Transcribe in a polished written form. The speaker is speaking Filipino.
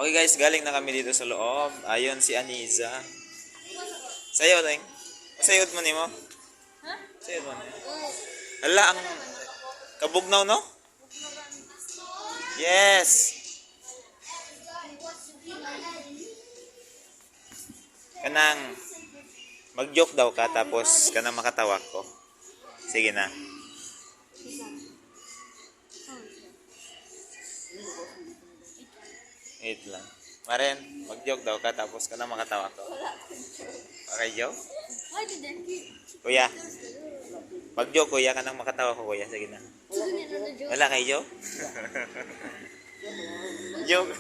Okay guys, galing na kami dito sa loob. Ayun si Aniza. Sayo lang. Sayod mo nimo? Ha? Sayod mo nimo. Hala, ang kabugnaw no? Yes. Kanang mag-joke daw ka tapos kanang makatawa ko. Sige na. Wait lang. Maren, mag-joke daw ka tapos kanang makatawa ko. Okay, joke? Kuya. Mag-joke kuya kanang makatawa ko kuya. Sige na. Wala kay joke? Joke.